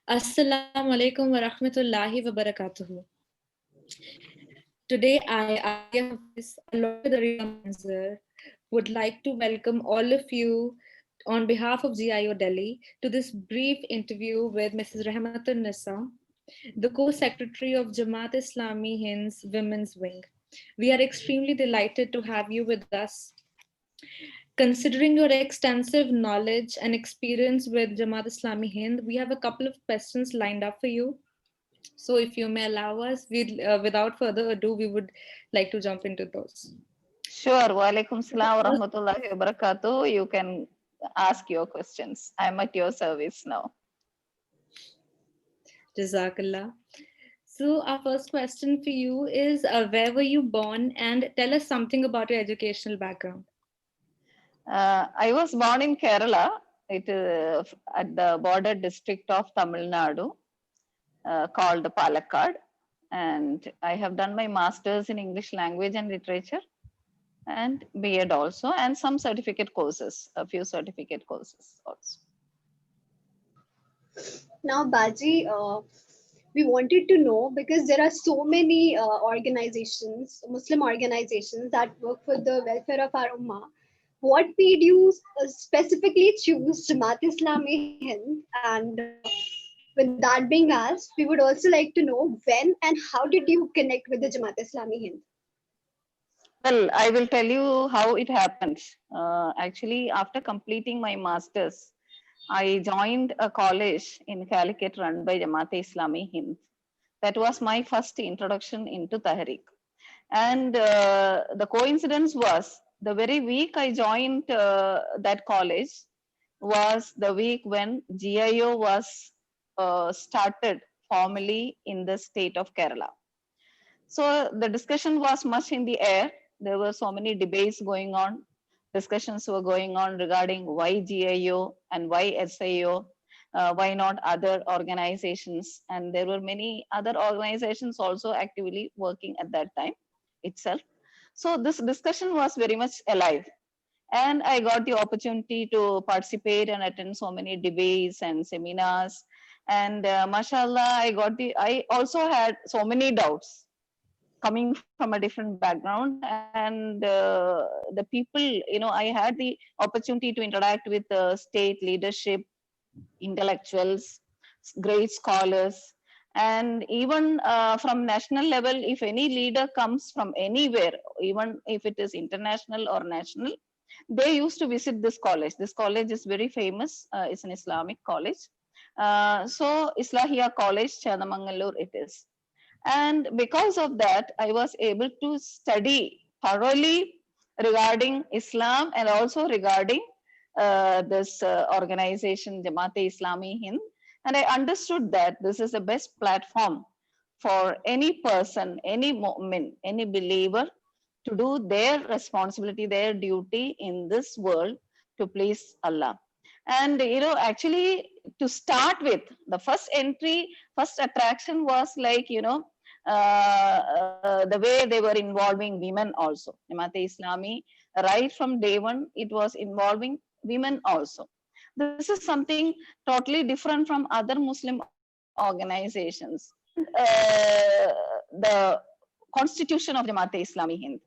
Assalamu alaikum wa rahmatullahi wa barakatuhu. Today, I, Alia Hafiz, along with Arya Manzar, would like to welcome all of you on behalf of JIO Delhi to this brief interview with Mrs. Rahmatunnisa, the co-secretary of Jamaat Islami Hind's Women's Wing. We are extremely delighted to have you with us. Considering your extensive knowledge and experience with Jamaat Islami Hind, we have a couple of questions lined up for you. So, if you may allow us, without further ado, we would like to jump into those. Sure. Walaikum salam wa rahmatullahi wa barakatuh. You can ask your questions. I'm at your service now. Jazakallah. So, our first question for you is where were you born, and tell us something about your educational background. I was born in Kerala. It is at the border district of Tamil Nadu, called Palakkad. And I have done my master's in English language and literature and B.Ed also, and some certificate courses, a few certificate courses also. Now, Baji, we wanted to know because there are so many organizations, Muslim organizations that work for the welfare of our Ummah. What made you specifically choose Jamaat Islami Hind? And with that being asked, we would also like to know when and how did you connect with the Jamaat Islami Hind? Well, I will tell you how it happened. Actually, after completing my master's, I joined a college in Calicut run by Jamaat Islami Hind. That was my first introduction into Tahrik. And the coincidence was the very week I joined that college was the week when JIO was started formally in the state of Kerala. So the discussion was much in the air. There were so many debates going on. Discussions were going on regarding why JIO and why SIO, why not other organizations. And there were many other organizations also actively working at that time itself. So this discussion was very much alive. And I got the opportunity to participate and attend so many debates and seminars. And mashallah, I also had so many doubts coming from a different background, and the people, I had the opportunity to interact with state leadership, intellectuals, great scholars, and even from national level, if any leader comes from anywhere, even if it is international or national, they used to visit this college. This college is very famous. It's an Islamic college. So Islahia College, Chandamangalore it is. And because of that, I was able to study thoroughly regarding Islam and also regarding this organization, Jamaat-e Islami Hind. And I understood that this is the best platform for any person, any mu'min, any believer to do their responsibility, their duty in this world to please Allah. And actually, to start with, the first entry, first attraction was like, the way they were involving women also. Jamaat Islami, right from day one, it was involving women also. This is something totally different from other Muslim organizations. The constitution of Jamaat Islami Hind,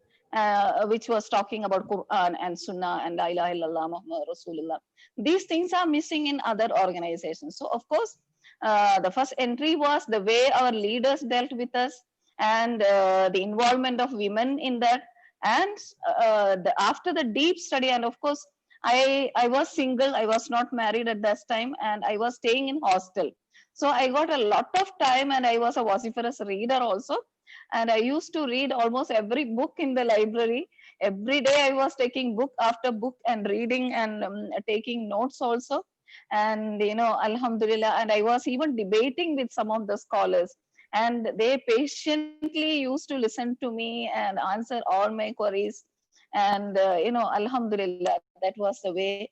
which was talking about Quran and Sunnah and La ilaha illallah Muhammad Rasulullah. These things are missing in other organizations. So, of course, the first entry was the way our leaders dealt with us and the involvement of women in that. And after the deep study, and of course, I was single, I was not married at that time, and I was staying in hostel. So I got a lot of time, and I was a vociferous reader also. And I used to read almost every book in the library. Every day I was taking book after book and reading and taking notes also. And Alhamdulillah, and I was even debating with some of the scholars, and they patiently used to listen to me and answer all my queries. And Alhamdulillah, that was the way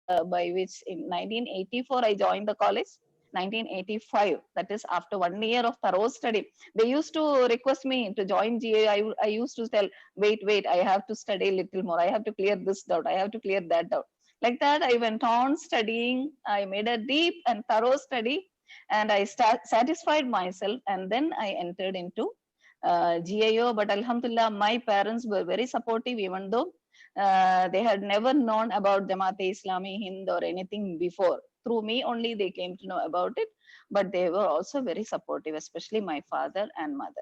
by which in 1984 I joined the college. 1985, that is after 1 year of thorough study. They used to request me to join GA. I used to tell, wait, I have to study a little more. I have to clear this doubt. I have to clear that doubt. Like that, I went on studying. I made a deep and thorough study. and I satisfied myself, and then I entered into GIO. But Alhamdulillah, my parents were very supportive, even though they had never known about Jamaat-e-Islami Hind or anything before. Through me only they came to know about it, but they were also very supportive, especially my father and mother.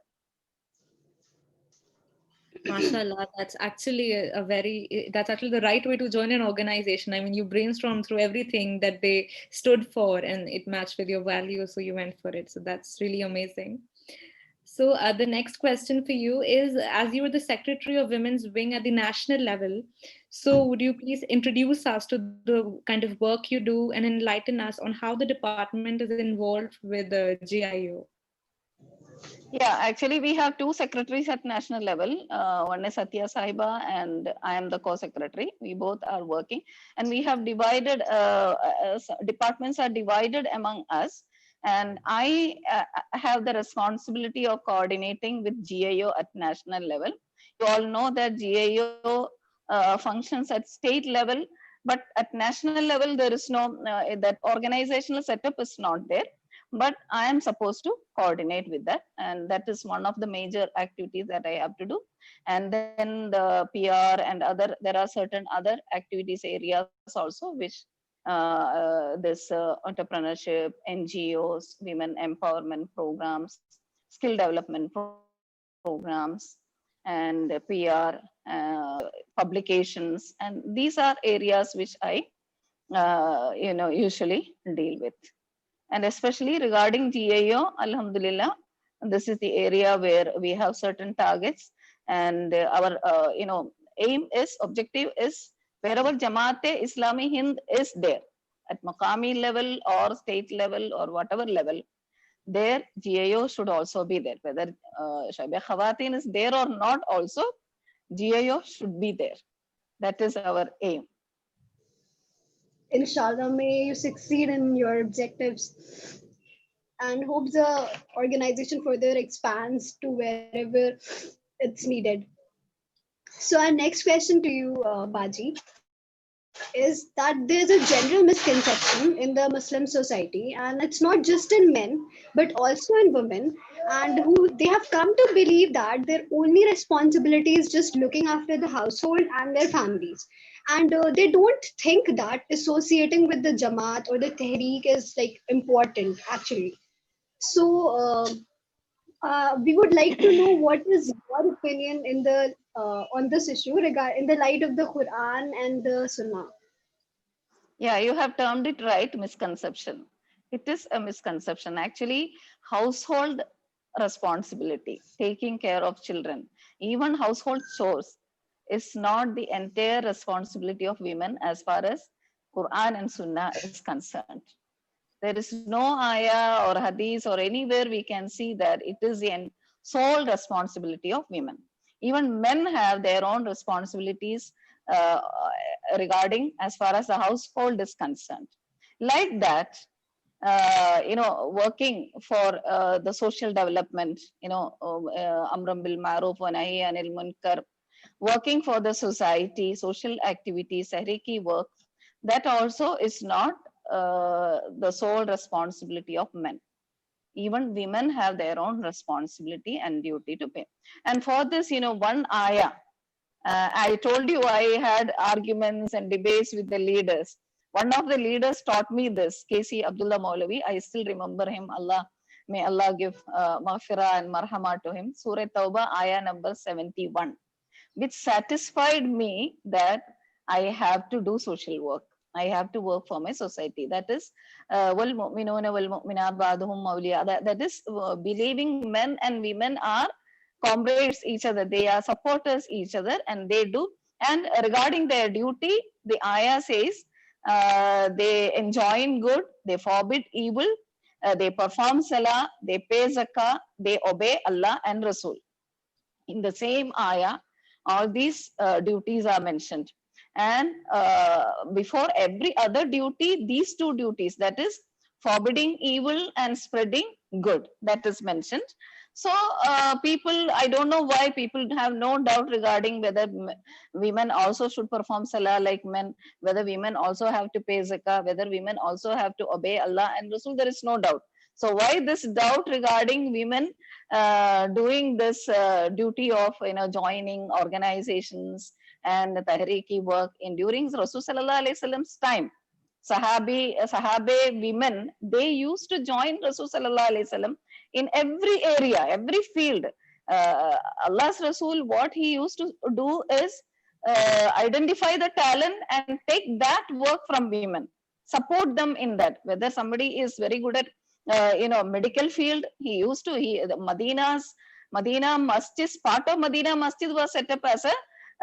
MashaAllah, that's actually that's actually the right way to join an organization. I mean, you brainstormed through everything that they stood for and it matched with your values, so you went for it. So that's really amazing. So the next question for you is, as you were the secretary of Women's Wing at the national level, so would you please introduce us to the kind of work you do and enlighten us on how the department is involved with the GIO? Yeah, actually, we have two secretaries at national level. One is Satya Sahiba, and I am the co-secretary. We both are working, and we have divided. Departments are divided among us, and I have the responsibility of coordinating with GIO at national level. You all know that GIO functions at state level, but at national level there is no that organizational setup is not there, but I am supposed to coordinate with that, and that is one of the major activities that I have to do. And then the PR and other, there are certain other activities areas also, which this entrepreneurship, NGOs, women empowerment programs, skill development programs, and PR, publications, and these are areas which I usually deal with. And especially regarding GIO, Alhamdulillah, this is the area where we have certain targets, and our aim is, objective is, wherever Jamaat-e-Islami Hind is there, at Maqami level or state level or whatever level, there GIO should also be there. Whether Shaibeh Khawatin is there or not, also GIO should be there. That is our aim. Inshallah, may you succeed in your objectives and hope the organization further expands to wherever it's needed. So, our next question to you, Baji, is that there's a general misconception in the Muslim society, and it's not just in men, but also in women, and who they have come to believe that their only responsibility is just looking after the household and their families. And they don't think that associating with the Jamaat or the Tehreek is like important actually. So, we would like to know what is your opinion in the on this issue in the light of the Quran and the Sunnah. Yeah, you have termed it right, misconception. It is a misconception. Actually, household responsibility, taking care of children, even household chores, is not the entire responsibility of women as far as Quran and Sunnah is concerned. There is no ayah or hadith or anywhere we can see that it is the sole responsibility of women. Even men have their own responsibilities uh, regarding as far as the household is concerned. Like that, working for the social development, Amram bil Maruf wa Nahi Anil Munkar, working for the society, social activities, Sahriki work, that also is not the sole responsibility of men. Even women have their own responsibility and duty to pay. And for this, one ayah, I told you I had arguments and debates with the leaders. One of the leaders taught me this, KC Abdullah Maulavi. I still remember him. May Allah give maghfirah and marhama to him. Surah Tawbah, ayah number 71, which satisfied me that I have to do social work. I have to work for my society. That is, wal mu'minuna wal mu'minat ba'duhum mawliya. That is, believing men and women are comrades each other. They are supporters each other, and they do. And regarding their duty, the ayah says they enjoin good, they forbid evil, they perform salah, they pay zakah, they obey Allah and Rasul. In the same ayah, all these duties are mentioned. And before every other duty, these two duties, that is forbidding evil and spreading good, that is mentioned. So people, I don't know why people have no doubt regarding whether women also should perform salah like men, whether women also have to pay zakah, whether women also have to obey Allah and Rasul. There is no doubt. So why this doubt regarding women doing this duty of joining organizations and Tahriki work in during Rasul Sallallahu Alaihi Wasallam's time? Sahabe women, they used to join Rasul Sallallahu Alaihi Wasallam in every area, every field. Allah's Rasul, what he used to do is identify the talent and take that work from women, support them in that. Whether somebody is very good at medical field, he used to Medina Masjid, part of Medina Masjid was set up as a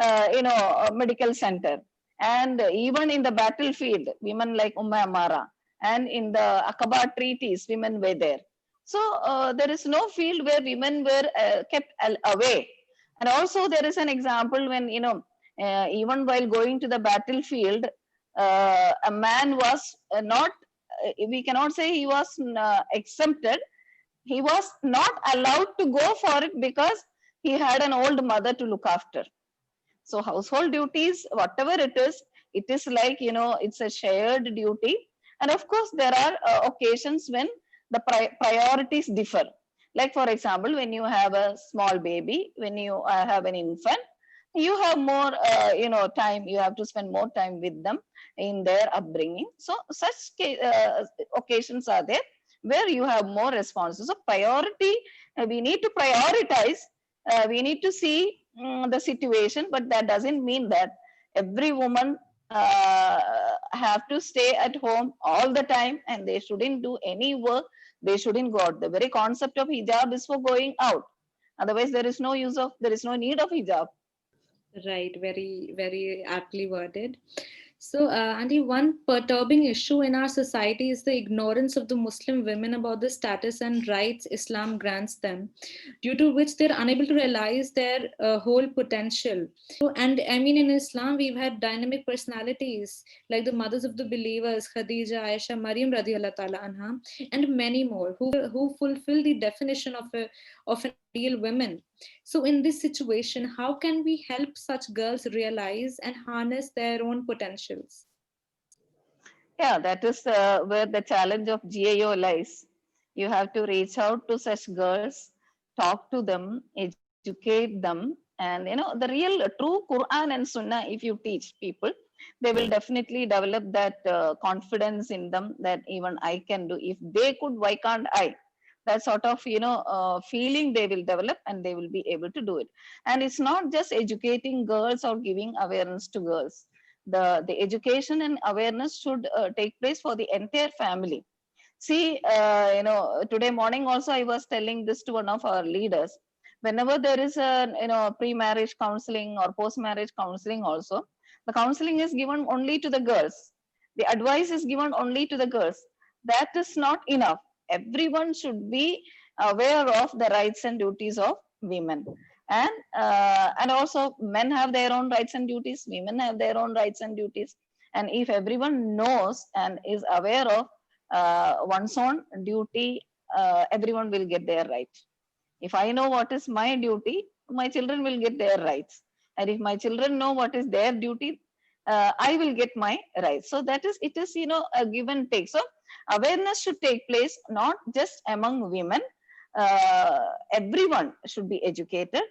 a medical center. And even in the battlefield, women like Amara, and in the Aqaba treaties, women were there. So there is no field where women were kept away. And also there is an example when, even while going to the battlefield, a man was not, we cannot say he was exempted. He was not allowed to go for it because he had an old mother to look after. So household duties, whatever it is like, it's a shared duty. And of course, there are occasions when the priorities differ. Like, for example, when you have a small baby, when you have an infant, you have more, time, you have to spend more time with them in their upbringing. So such occasions are there where you have more responses. So priority, we need to prioritize, we need to see the situation, but that doesn't mean that every woman have to stay at home all the time and they shouldn't do any work, they shouldn't go out. The very concept of hijab is for going out. Otherwise, there is no need of hijab. Right, very, very aptly worded. So, Andy, one perturbing issue in our society is the ignorance of the Muslim women about the status and rights Islam grants them, due to which they're unable to realize their whole potential. So, and I mean, in Islam, we've had dynamic personalities like the mothers of the believers, Khadija, Aisha, Maryam radiallahu ta'ala anha, and many more who fulfill the definition of an ideal woman. So, in this situation, how can we help such girls realize and harness their own potentials? Yeah, that is where the challenge of GIO lies. You have to reach out to such girls, talk to them, educate them, and the real true Quran and Sunnah. If you teach people, they will definitely develop that confidence in them that even I can do. If they could, why can't I? That sort of feeling they will develop, and they will be able to do it. And it's not just educating girls or giving awareness to girls. The education and awareness should take place for the entire family. See, today morning also I was telling this to one of our leaders. Whenever there is a pre-marriage counseling or post-marriage counseling also, the counseling is given only to the girls. The advice is given only to the girls. That is not enough. Everyone should be aware of the rights and duties of women. And also men have their own rights and duties, women have their own rights and duties. And if everyone knows and is aware of one's own duty, everyone will get their right. If I know what is my duty, my children will get their rights. And if my children know what is their duty, I will get my rights. So it is a give and take. So awareness should take place not just among women. Everyone should be educated,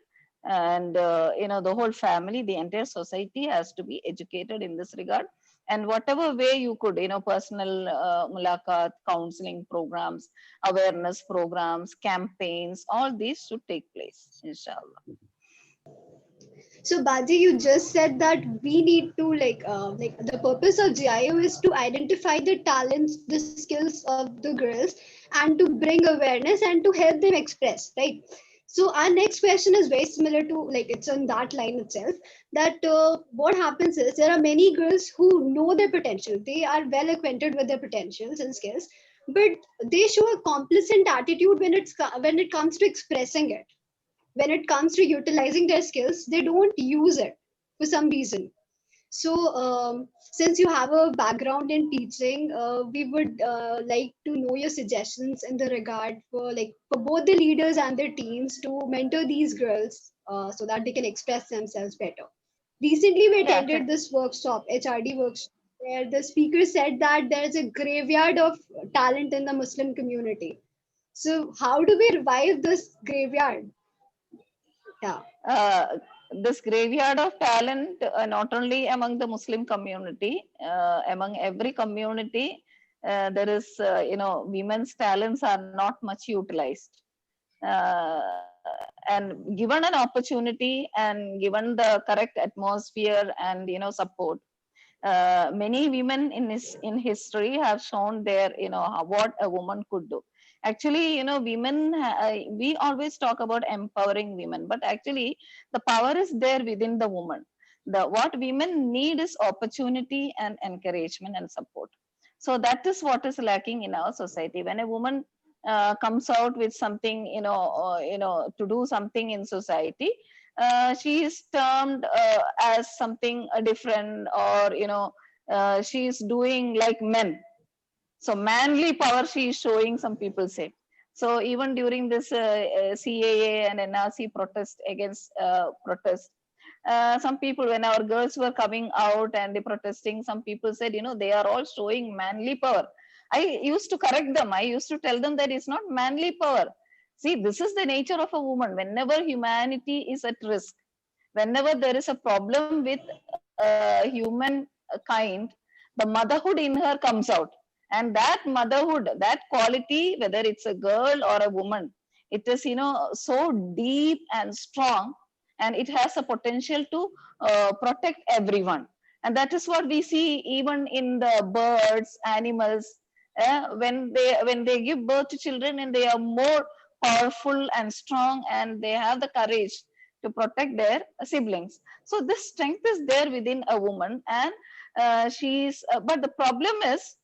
and the whole family, the entire society has to be educated in this regard. And whatever way you could, personal mulakat, counseling programs, awareness programs, campaigns, all these should take place, inshallah. So Baji, you just said that we need to like the purpose of GIO is to identify the talents, the skills of the girls, and to bring awareness and to help them express, right? So our next question is very similar to, like, it's on that line itself, that what happens is there are many girls who know their potential. They are well acquainted with their potentials and skills, but they show a complacent attitude when it comes to expressing it. When it comes to utilizing their skills, they don't use it for some reason. So since you have a background in teaching, we would like to know your suggestions in the regard for both the leaders and their teams to mentor these girls so that they can express themselves better. Recently we Yeah, attended this workshop, HRD workshop, where the speaker said that there is a graveyard of talent in the Muslim community. So how do we revive this graveyard? Yeah. uh, this graveyard of talent, not only among the Muslim community, among every community, there is, women's talents are not much utilized. And given an opportunity and given the correct atmosphere and support, many women in history have shown their what a woman could do. Actually, women, we always talk about empowering women, but actually the power is there within the woman. The what women need is opportunity and encouragement and support. So that is what is lacking in our society. When a woman comes out with something, to do something in society, she is termed as something different, or she is doing like men. So manly power she is showing, some people say. So even during this CAA and NRC protest against protest, some people, when our girls were coming out and they protesting, some people said, they are all showing manly power. I used to correct them. I used to tell them that it's not manly power. See, this is the nature of a woman. Whenever humanity is at risk, whenever there is a problem with human kind, the motherhood in her comes out. And that motherhood, that quality, whether it's a girl or a woman, it is, so deep and strong, and it has a potential to protect everyone. And that is what we see even in the birds, animals, when they give birth to children, and they are more powerful and strong, and they have the courage to protect their siblings. So this strength is there within a woman, and but the problem is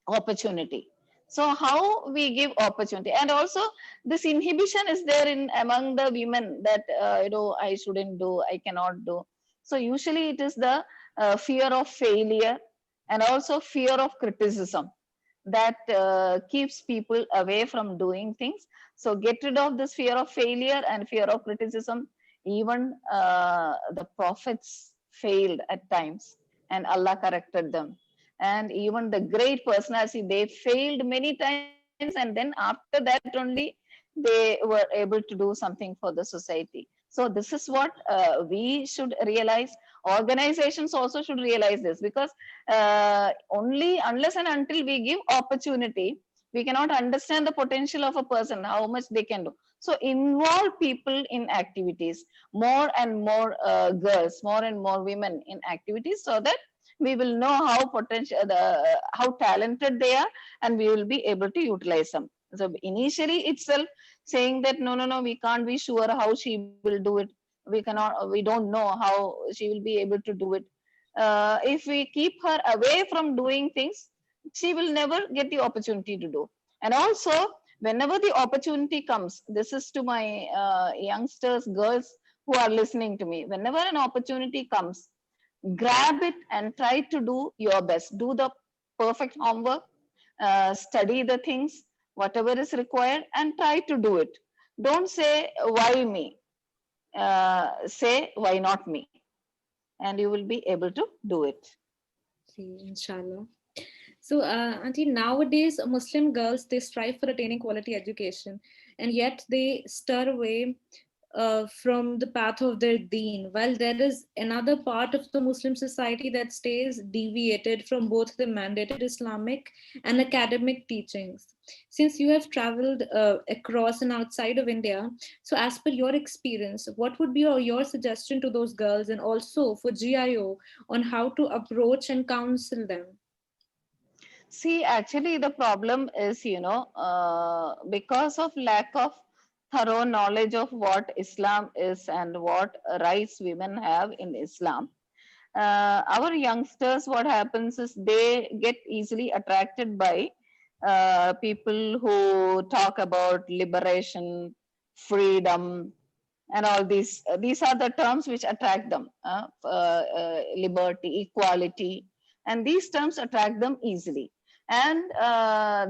opportunity. So how we give opportunity, and also this inhibition is there in among the women, that I shouldn't do, I cannot do. So usually it is the fear of failure, and also fear of criticism, that keeps people away from doing things. So get rid of this fear of failure and fear of criticism. Even the prophets failed at times, and Allah corrected them. And even the great personality, they failed many times, and then after that only they were able to do something for the society. So this is what we should realize. Organizations also should realize this, because only unless and until we give opportunity, we cannot understand the potential of a person, how much they can do. So involve people in activities, more and more girls, more and more women in activities, so that we will know how potential, how talented they are, and we will be able to utilize them. So initially itself saying that no, no, no, we can't be sure how she will do it, we don't know how she will be able to do it. If we keep her away from doing things, she will never get the opportunity to do. And also, whenever the opportunity comes, this is to my youngsters, girls who are listening to me, whenever an opportunity comes, grab it and try to do your best. Do the perfect homework, study the things, whatever is required, and try to do it. Don't say, why me? Say, why not me? And you will be able to do it. See, inshallah. So, Auntie, nowadays Muslim girls, they strive for attaining quality education, and yet they stir away from the path of their deen, while there is another part of the Muslim society that stays deviated from both the mandated Islamic and academic teachings. Since you have traveled across and outside of India, so as per your experience, what would be your suggestion to those girls, and also for GIO, on how to approach and counsel them? See, actually, the problem is, because of lack of thorough knowledge of what Islam is and what rights women have in Islam, our youngsters, what happens is they get easily attracted by people who talk about liberation, freedom, and all these. These are the terms which attract them: liberty, equality, and these terms attract them easily. And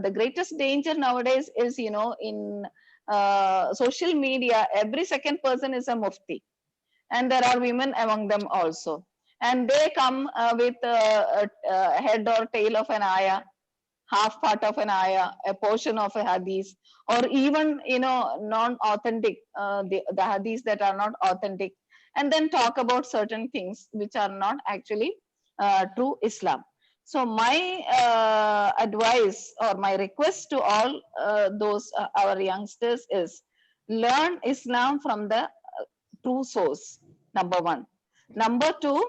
the greatest danger nowadays is, in social media, every second person is a mufti, and there are women among them also. And they come with a head or tail of an ayah, half part of an ayah, a portion of a hadith, or even non-authentic, the hadiths that are not authentic, and then talk about certain things which are not actually true Islam. So my advice or my request to all those our youngsters is, learn Islam from the true source. Number one. Number two,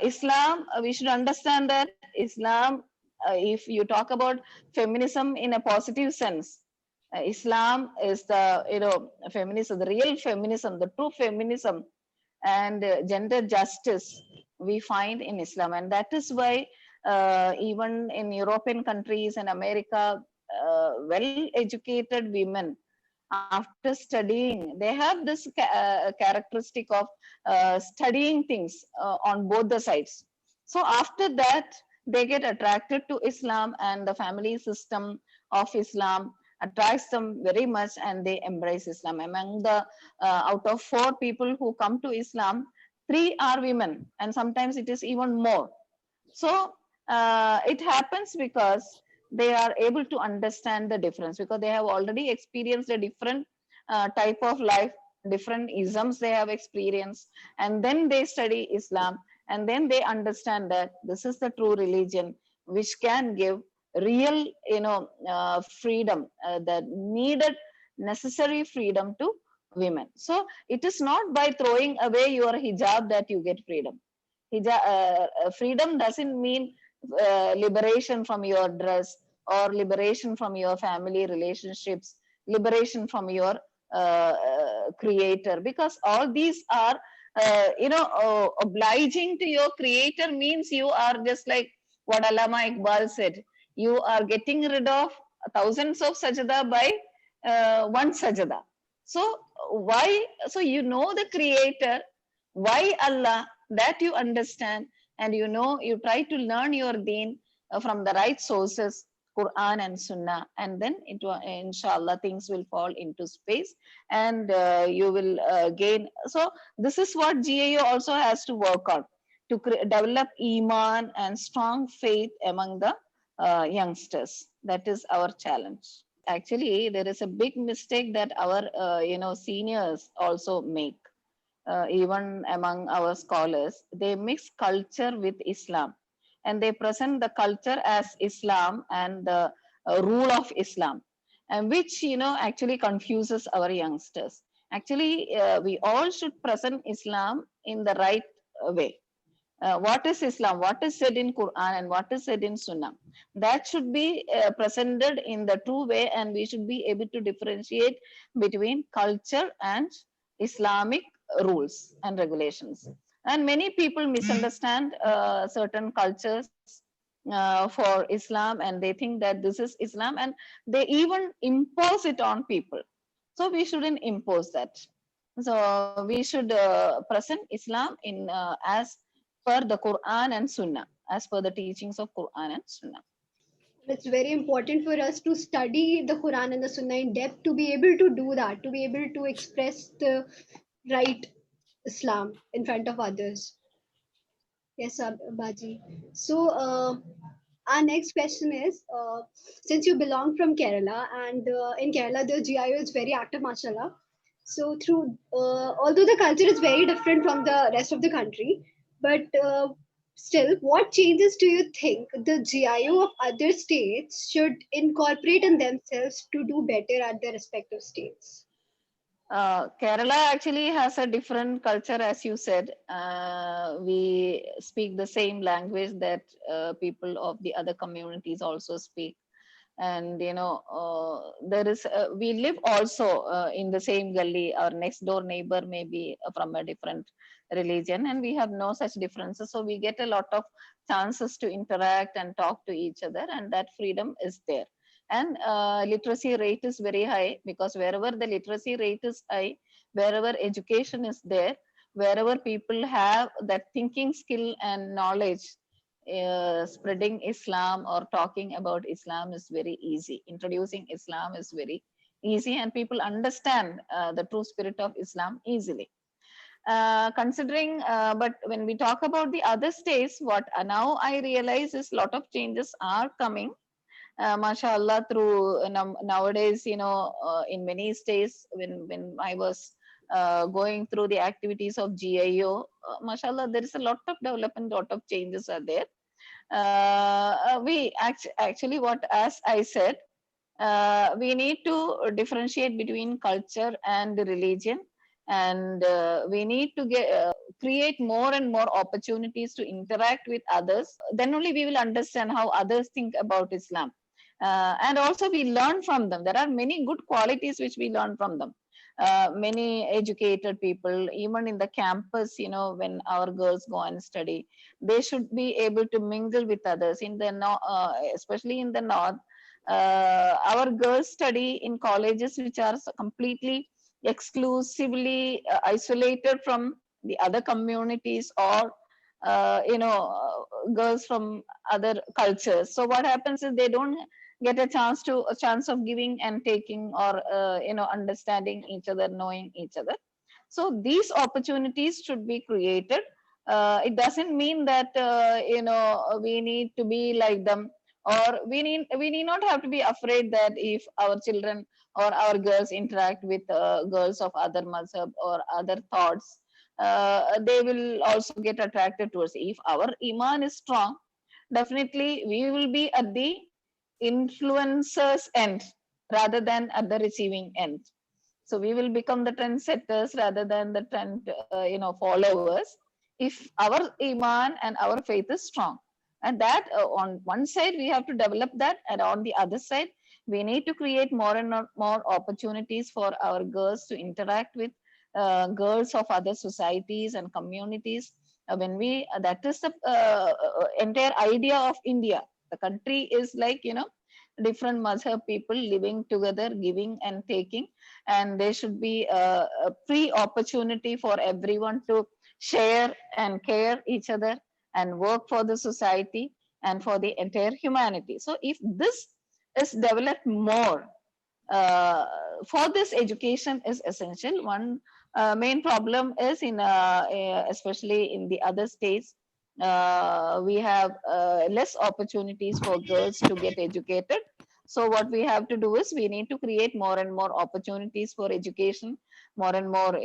Islam. We should understand that Islam. If you talk about feminism in a positive sense, Islam is the feminism, the real feminism, the true feminism, and gender justice we find in Islam, and that is why even in European countries and America, well-educated women, after studying, they have this characteristic of studying things on both the sides. So after that, they get attracted to Islam, and the family system of Islam attracts them very much, and they embrace Islam. Among the out of 4 people who come to Islam, 3 are women, and sometimes it is even more. So it happens because they are able to understand the difference, because they have already experienced a different type of life, different isms they have experienced, and then they study Islam, and then they understand that this is the true religion which can give real freedom, the needed necessary freedom to women. So it is not by throwing away your hijab that you get freedom. Freedom doesn't mean liberation from your dress, or liberation from your family relationships, liberation from your creator, because all these are obliging to your creator means you are just like what Allama Iqbal said, you are getting rid of thousands of sajda by one sajda. So why? So you know the creator, why Allah, that you understand, and you try to learn your deen from the right sources, Quran and Sunnah, and then inshallah things will fall into space, and you will gain. So this is what GIO also has to work on, to develop iman and strong faith among the youngsters. That is our challenge. Actually, there is a big mistake that our seniors also make. Even among our scholars, they mix culture with Islam, and they present the culture as Islam and the rule of Islam, and which actually confuses our youngsters. Actually, we all should present Islam in the right way. What is Islam, what is said in Quran, and what is said in Sunnah, that should be presented in the true way, and we should be able to differentiate between culture and Islamic rules and regulations. And many people misunderstand certain cultures for Islam, and they think that this is Islam, and they even impose it on people. So we shouldn't impose that. So we should present Islam in as per the Quran and Sunnah, as per the teachings of Quran and Sunnah. It's very important for us to study the Quran and the Sunnah in depth to be able to do that, to be able to express the right Islam in front of others. Yes, Baji. So, our next question is, since you belong from Kerala, and in Kerala the GIO is very active, mashallah. So, although the culture is very different from the rest of the country, but still, what changes do you think the GIO of other states should incorporate in themselves to do better at their respective states? Kerala actually has a different culture, as you said. We speak the same language that people of the other communities also speak. And there is we live also in the same gully. Our next door neighbor may be from a different religion, and we have no such differences, so we get a lot of chances to interact and talk to each other, and that freedom is there. And literacy rate is very high, because wherever the literacy rate is high, wherever education is there, wherever people have that thinking skill and knowledge, spreading Islam or talking about Islam is very easy. Introducing Islam is very easy, and people understand the true spirit of Islam easily. But when we talk about the other states, what now I realize is a lot of changes are coming. mashallah, through nowadays, in many states, when I was going through the activities of GIO, mashallah, there is a lot of development, lot of changes are there. We actually, what as I said, we need to differentiate between culture and religion, and we need to create more and more opportunities to interact with others. Then only we will understand how others think about Islam. And also we learn from them. There are many good qualities which we learn from them. Many educated people, even in the campus, when our girls go and study, they should be able to mingle with others. Especially in the north, our girls study in colleges which are completely exclusively isolated from the other communities, or girls from other cultures. So what happens is they don't get a chance of giving and taking, or understanding each other, knowing each other. So these opportunities should be created. It doesn't mean that we need to be like them, or we need not have to be afraid that if our children or our girls interact with girls of other mazhab or other thoughts, they will also get attracted towards. If our iman is strong, definitely we will be at the influencers end rather than at the receiving end. So we will become the trendsetters rather than the trend followers, if our iman and our faith is strong. And that, on one side we have to develop that, and on the other side we need to create more and more opportunities for our girls to interact with girls of other societies and communities. When we That is the entire idea of India. The country is like, different mazhab people living together, giving and taking, and there should be a free opportunity for everyone to share and care each other and work for the society and for the entire humanity. So if this is developed more, uh, for this, education is essential. One main problem is especially in the other states, we have less opportunities for girls to get educated. So what we have to do is we need to create more and more opportunities for education. More and more,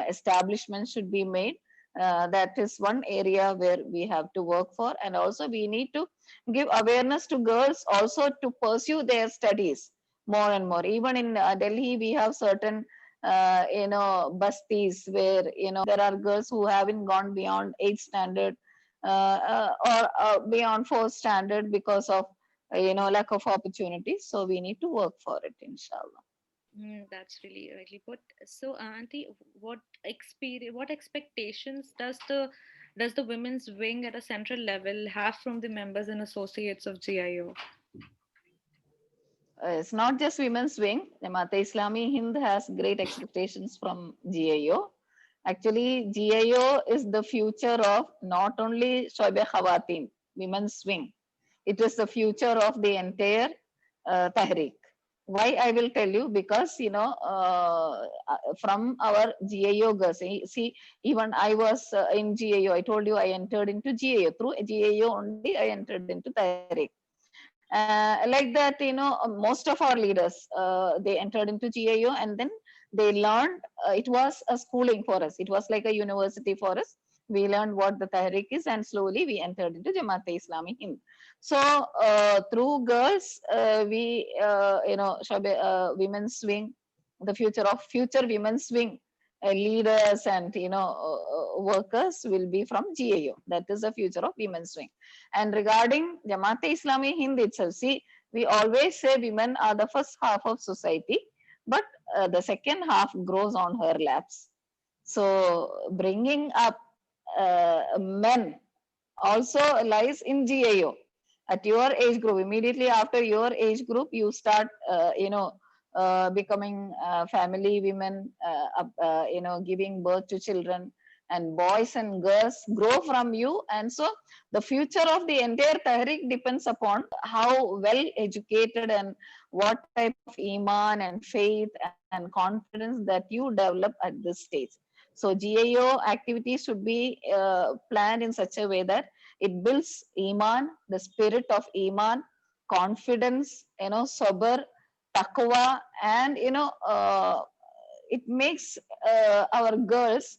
establishments should be made. That is one area where we have to work for. And also we need to give awareness to girls also to pursue their studies more and more. Even in Delhi, we have certain bastis where there are girls who haven't gone beyond 8th standard, or beyond 4th standard, because of lack of opportunities. So we need to work for it, inshallah. That's really rightly put. So, Auntie, what expectations does the women's wing at a central level have from the members and associates of GIO? It's not just women's wing. Jamaat Islami Hind has great expectations from GIO. Actually, GIO is the future of not only Shoaib Khawateen, women's wing. It is the future of the entire Tahrik. Why, I will tell you, because from our GIO girls, see, even I was in GIO. I told you I entered into GIO. Through GIO only I entered into Tahrik. Like that, most of our leaders, they entered into GIO, and then they learned. It was a schooling for us. It was like a university for us. We learned what the Tahrik is, and slowly we entered into Jamaat-e-Islami Hind. So through girls, we women's wing, the future women's wing leaders and workers will be from GIO. That is the future of women's wing. And regarding Jamaat-e-Islami Hind itself, see, we always say women are the first half of society, but the second half grows on her laps. So bringing up men also lies in GIO. At your age group, immediately after your age group, you start, becoming family women, giving birth to children, and boys and girls grow from you. And so the future of the entire Tahrik depends upon how well educated and what type of iman and faith and confidence that you develop at this stage. So GIO activities should be planned in such a way that it builds iman, the spirit of iman, confidence, sober, taqwa, and it makes our girls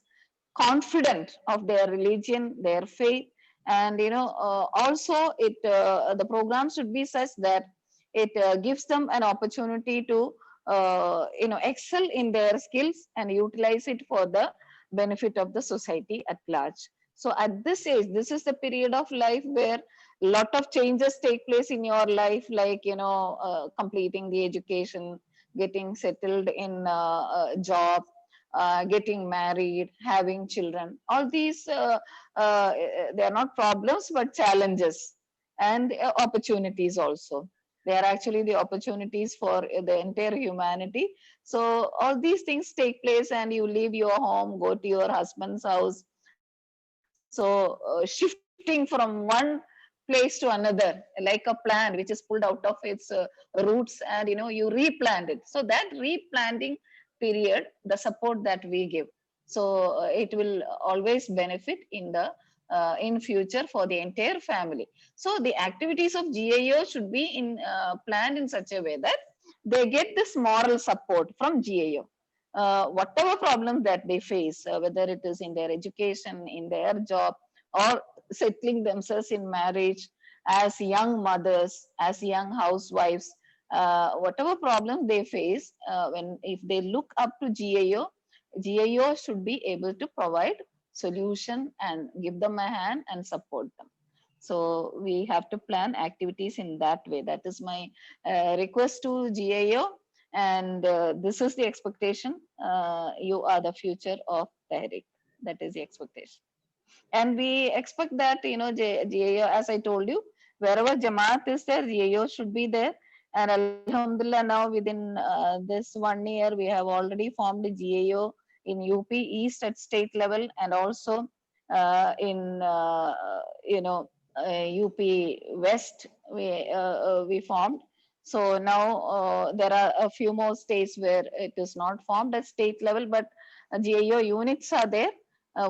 confident of their religion, their faith, and also the program should be such that it gives them an opportunity to excel in their skills and utilize it for the benefit of the society at large. So at this age, this is the period of life where a lot of changes take place in your life, like completing the education, getting settled in a job, getting married, having children. All these, they are not problems, but challenges and opportunities also. They are actually the opportunities for the entire humanity. So all these things take place, and you leave your home, go to your husband's house. So shifting from one place to another, like a plant which is pulled out of its roots, and you replant it. So that replanting period, the support that we give, so it will always benefit in future for the entire family. So the activities of GIO should be planned in such a way that they get this moral support from GIO. Whatever problems that they face, whether it is in their education, in their job, or settling themselves in marriage, as young mothers, as young housewives, whatever problem they face, when if they look up to GIO should be able to provide solution and give them a hand and support them. So we have to plan activities in that way. That is my request to GIO, and this is the expectation. You are the future of Tehreek. That is the expectation. And we expect that, GAO, as I told you, wherever Jamaat is there, GAO should be there. And Alhamdulillah, now within this 1 year, we have already formed a GAO in UP East at state level, and also in, UP West, we formed. So now there are a few more states where it is not formed at state level, but GAO units are there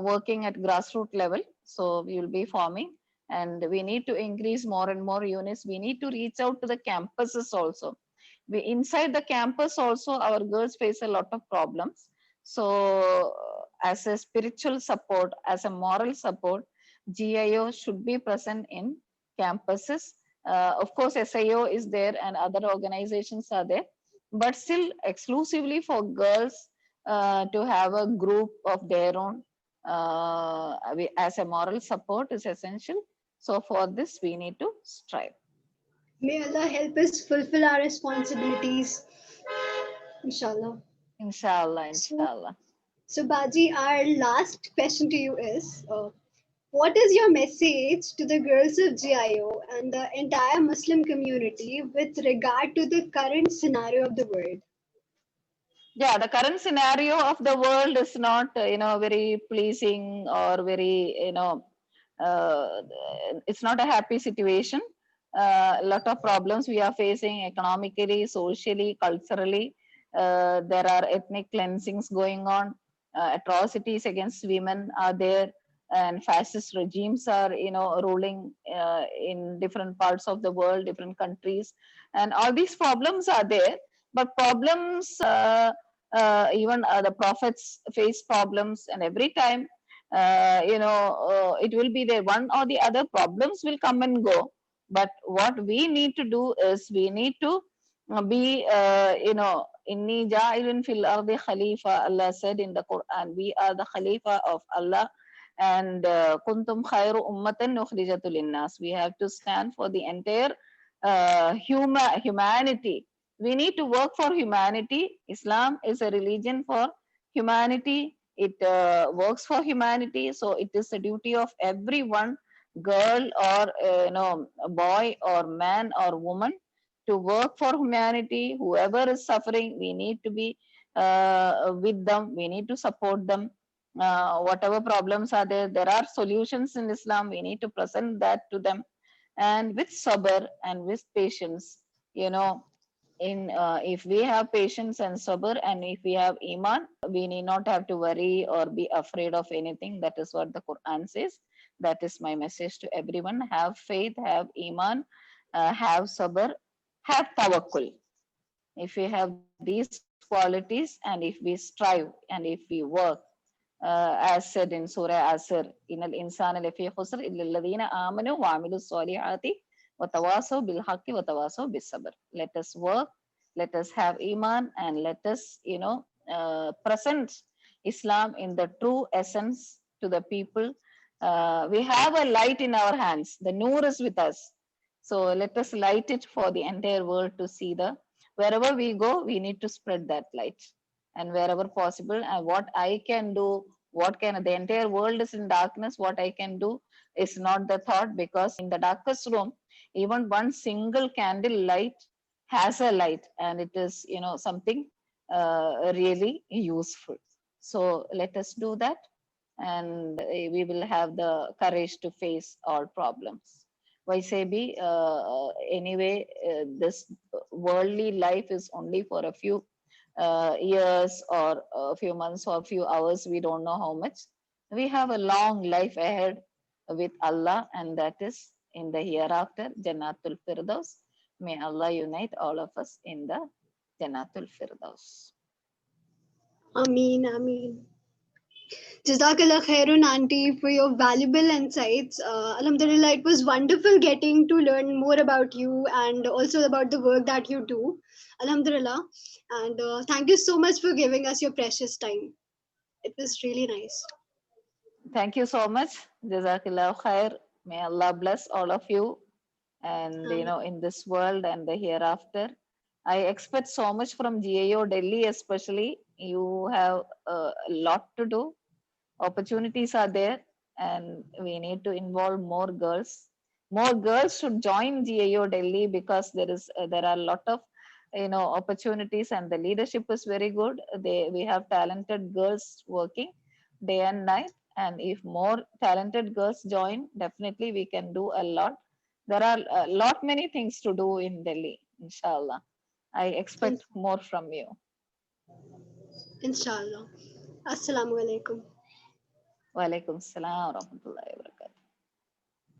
working at grassroots level. So we will be forming, and we need to increase more and more units. We need to reach out to the campuses also. We inside the campus also, our girls face a lot of problems. So as a spiritual support, as a moral support, GIO should be present in campuses. Of course, SIO is there and other organizations are there, but still exclusively for girls to have a group of their own as a moral support is essential. So for this, we need to strive. May Allah help us fulfill our responsibilities, inshallah. Inshallah, So, inshallah. so Baji, our last question to you is, what is your message to the girls of GIO and the entire Muslim community with regard to the current scenario of the world? Yeah, the current scenario of the world is not, very pleasing or very, uh, it's not a happy situation. A lot of problems we are facing economically, socially, culturally. There are ethnic cleansings going on. Atrocities against women are there, and fascist regimes are, ruling in different parts of the world, different countries, and all these problems are there. But problems, even the prophets face problems, and every time, it will be there. One or the other problems will come and go. But what we need to do is we need to be, Inni ja'ilun fil ardi khalifa. Allah said in the Quran, we are the Khalifa of Allah. And kuntum khairu ummatan ukhrijatul linnas. We have to stand for the entire humanity. We need to work for humanity. Islam is a religion for humanity. It works for humanity. So it is the duty of everyone, girl or a boy or man or woman, to work for humanity. Whoever is suffering, we need to be with them. We need to support them. Whatever problems are there, there are solutions in Islam. We need to present that to them, and with sabr and with patience. In if we have patience and sabr, and if we have iman, we need not have to worry or be afraid of anything. That is what the Quran says. That is my message to everyone. Have faith, have iman, have sabr, have tawakkul. If we have these qualities and if we strive and if we work, as said in Surah Asr, Inal insana lafi khusr illa alladhina amanu wa amilu salihati wa tawasaw bil haqqi wa tawasaw bis sabr. Let us work, let us have iman, and let us, present Islam in the true essence to the people. We have a light in our hands. The Noor is with us. So let us light it for the entire world to see. The wherever we go, we need to spread that light, and wherever possible, and what I can do, what can the entire world is in darkness, what I can do is not the thought, because in the darkest room, even one single candle light has a light, and it is, something really useful. So let us do that, and we will have the courage to face all problems. Vaisebi, anyway, this worldly life is only for a few years or a few months or a few hours. We don't know how much. We have a long life ahead with Allah, and that is in the hereafter, Jannatul Firdaus. May Allah unite all of us in the Jannatul Firdaus. Ameen, Ameen. Jazakallah khairun, Auntie, for your valuable insights. Alhamdulillah, it was wonderful getting to learn more about you and also about the work that you do. Alhamdulillah. And thank you so much for giving us your precious time. It was really nice. Thank you so much. Jazakallah khair. May Allah bless all of you. And, in this world and the hereafter, I expect so much from GIO Delhi, especially. You have a lot to do. Opportunities are there, and we need to involve more girls. More girls should join GIO Delhi, because there are a lot of opportunities, and the leadership is very good. We have talented girls working day and night, and if more talented girls join, definitely we can do a lot. There are a lot many things to do in Delhi, inshallah. I expect more from you. Inshallah. Assalamu alaikum. Wa alaikum salam wa rahmatullahi wa barakatuh.